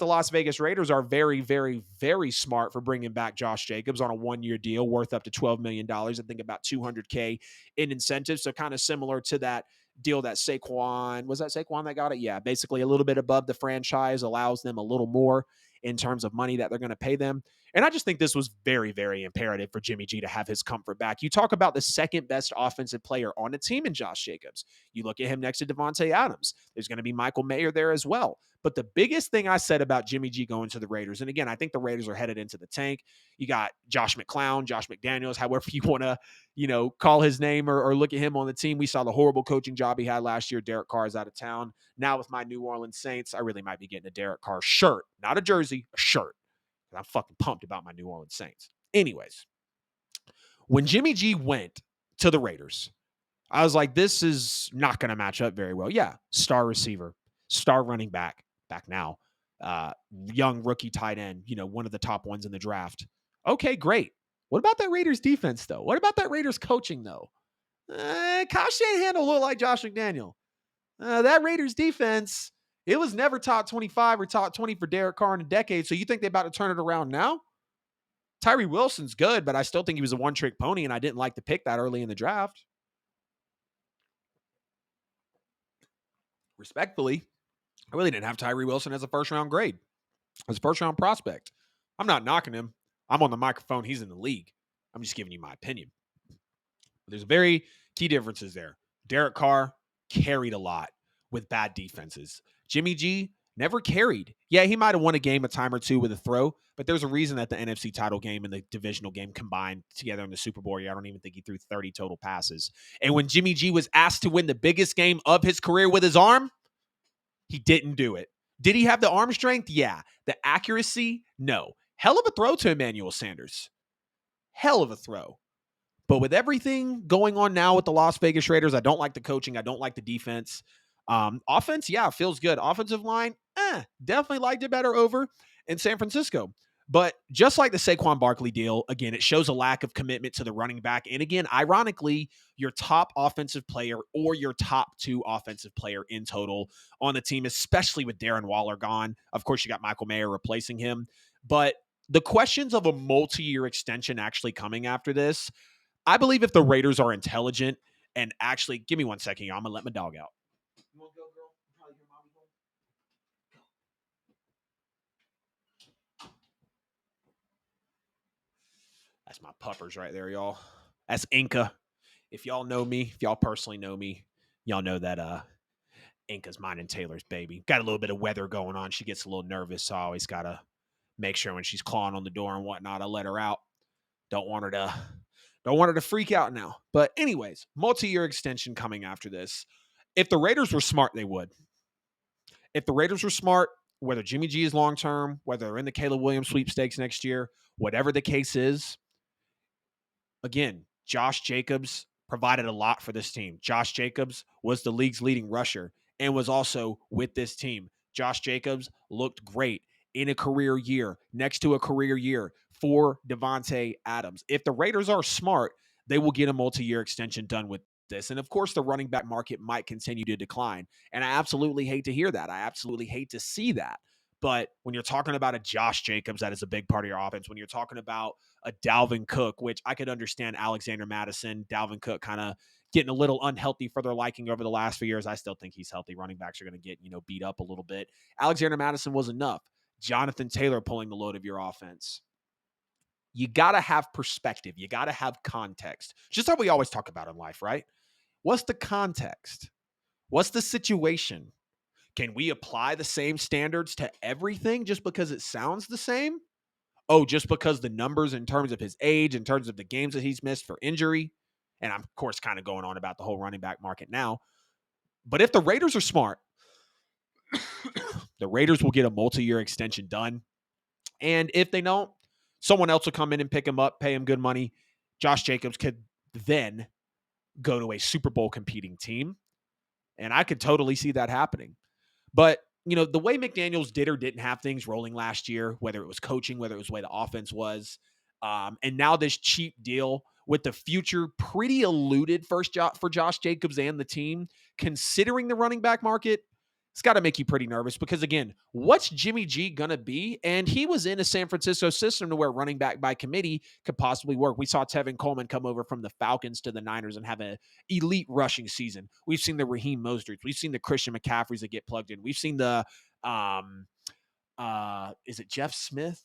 the Las Vegas Raiders are very, very, very smart for bringing back Josh Jacobs on a one-year deal worth up to $12 million. I think about $200K in incentives. So kind of similar to that deal that Saquon, was that Saquon that got it? Yeah, basically a little bit above the franchise, allows them a little more in terms of money that they're going to pay them. And I just think this was very, very imperative for Jimmy G to have his comfort back. You talk about the second best offensive player on the team in Josh Jacobs. You look at him next to Devontae Adams. There's going to be Michael Mayer there as well. But the biggest thing I said about Jimmy G going to the Raiders, and again, I think the Raiders are headed into the tank. You got Josh McClown, Josh McDaniels, however you want to, call his name or look at him on the team. We saw the horrible coaching job he had last year. Derek Carr is out of town. Now with my New Orleans Saints, I really might be getting a Derek Carr shirt, not a jersey, a shirt. I'm fucking pumped about my New Orleans Saints. Anyways, when Jimmy G went to the Raiders, I was like, this is not going to match up very well. Yeah, star receiver, star running back now, young rookie tight end, one of the top ones in the draft. Okay, great. What about that Raiders defense, though? What about that Raiders coaching, though? Kyle Shanahan will look like Josh McDaniel. That Raiders defense, it was never top 25 or top 20 for Derek Carr in a decade. So you think they're about to turn it around now? Tyree Wilson's good, but I still think he was a one-trick pony, and I didn't like to pick that early in the draft. Respectfully, I really didn't have Tyree Wilson as a first-round grade, as a first-round prospect. I'm not knocking him. I'm on the microphone. He's in the league. I'm just giving you my opinion. There's very key differences there. Derek Carr carried a lot with bad defenses. Jimmy G never carried. Yeah, he might have won a game a time or two with a throw, but there's a reason that the NFC title game and the divisional game combined together in the Super Bowl. I don't even think he threw 30 total passes. And when Jimmy G was asked to win the biggest game of his career with his arm, he didn't do it. Did he have the arm strength? Yeah. The accuracy? No. Hell of a throw to Emmanuel Sanders. Hell of a throw. But with everything going on now with the Las Vegas Raiders, I don't like the coaching. I don't like the defense. Offense, yeah, feels good. Offensive line, definitely liked it better over in San Francisco. But just like the Saquon Barkley deal, again, it shows a lack of commitment to the running back. And again, ironically, your top offensive player or your top two offensive player in total on the team, especially with Darren Waller gone. Of course, you got Michael Mayer replacing him. But the questions of a multi-year extension actually coming after this, I believe if the Raiders are intelligent and actually, give me 1 second, y'all. I'm going to let my dog out. You want to go, girl? Probably hear mommy home. That's my puppers right there, y'all. That's Inca. If y'all know me, if y'all personally know me, y'all know that Inca's mine and Taylor's baby. Got a little bit of weather going on. She gets a little nervous, so I always got to make sure when she's clawing on the door and whatnot, I let her out. Don't want her to freak out now. But anyways, multi-year extension coming after this. If the Raiders were smart, they would. If the Raiders were smart, whether Jimmy G is long-term, whether they're in the Caleb Williams sweepstakes next year, whatever the case is, again, Josh Jacobs provided a lot for this team. Josh Jacobs was the league's leading rusher and was also with this team. Josh Jacobs looked great in a career year, next to a career year for Devontae Adams. If the Raiders are smart, they will get a multi-year extension done with this. And of course, the running back market might continue to decline. And I absolutely hate to hear that. I absolutely hate to see that. But when you're talking about a Josh Jacobs, that is a big part of your offense. When you're talking about a Dalvin Cook, which I could understand Alexander Mattison, Dalvin Cook kind of getting a little unhealthy for their liking over the last few years. I still think he's healthy. Running backs are going to get, beat up a little bit. Alexander Mattison was enough. Jonathan Taylor pulling the load of your offense. You got to have perspective. You got to have context. Just like we always talk about in life, right? What's the context? What's the situation? Can we apply the same standards to everything just because it sounds the same? Oh, just because the numbers in terms of his age, in terms of the games that he's missed for injury, and I'm, of course, kind of going on about the whole running back market now. But if the Raiders are smart, the Raiders will get a multi-year extension done. And if they don't, someone else will come in and pick him up, pay him good money. Josh Jacobs could then go to a Super Bowl competing team. And I could totally see that happening. But, the way McDaniels did or didn't have things rolling last year, whether it was coaching, whether it was the way the offense was, and now this cheap deal with the future pretty eluded for Josh Jacobs and the team, considering the running back market, It's got to make you pretty nervous because, again, what's Jimmy G going to be? And he was in a San Francisco system to where running back by committee could possibly work. We saw Tevin Coleman come over from the Falcons to the Niners and have an elite rushing season. We've seen the Raheem Mosterts. We've seen the Christian McCaffreys that get plugged in. We've seen the, is it Jeff Smith?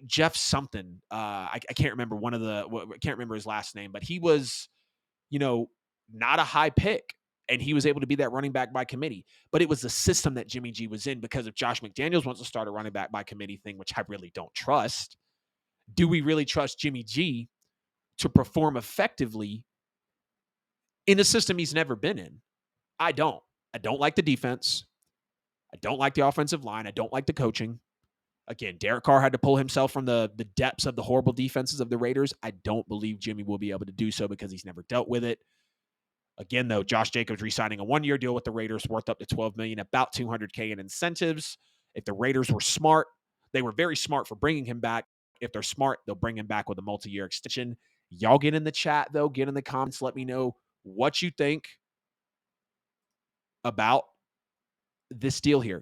Jeff something. I can't remember I can't remember his last name, but he was, not a high pick. And he was able to be that running back by committee. But it was the system that Jimmy G was in, because if Josh McDaniels wants to start a running back by committee thing, which I really don't trust, do we really trust Jimmy G to perform effectively in a system he's never been in? I don't. I don't like the defense. I don't like the offensive line. I don't like the coaching. Again, Derek Carr had to pull himself from the depths of the horrible defenses of the Raiders. I don't believe Jimmy will be able to do so because he's never dealt with it. Again, though, Josh Jacobs re-signing a one-year deal with the Raiders worth up to $12 million, about $200K in incentives. If the Raiders were smart, they were very smart for bringing him back. If they're smart, they'll bring him back with a multi-year extension. Y'all get in the chat, though. Get in the comments. Let me know what you think about this deal here.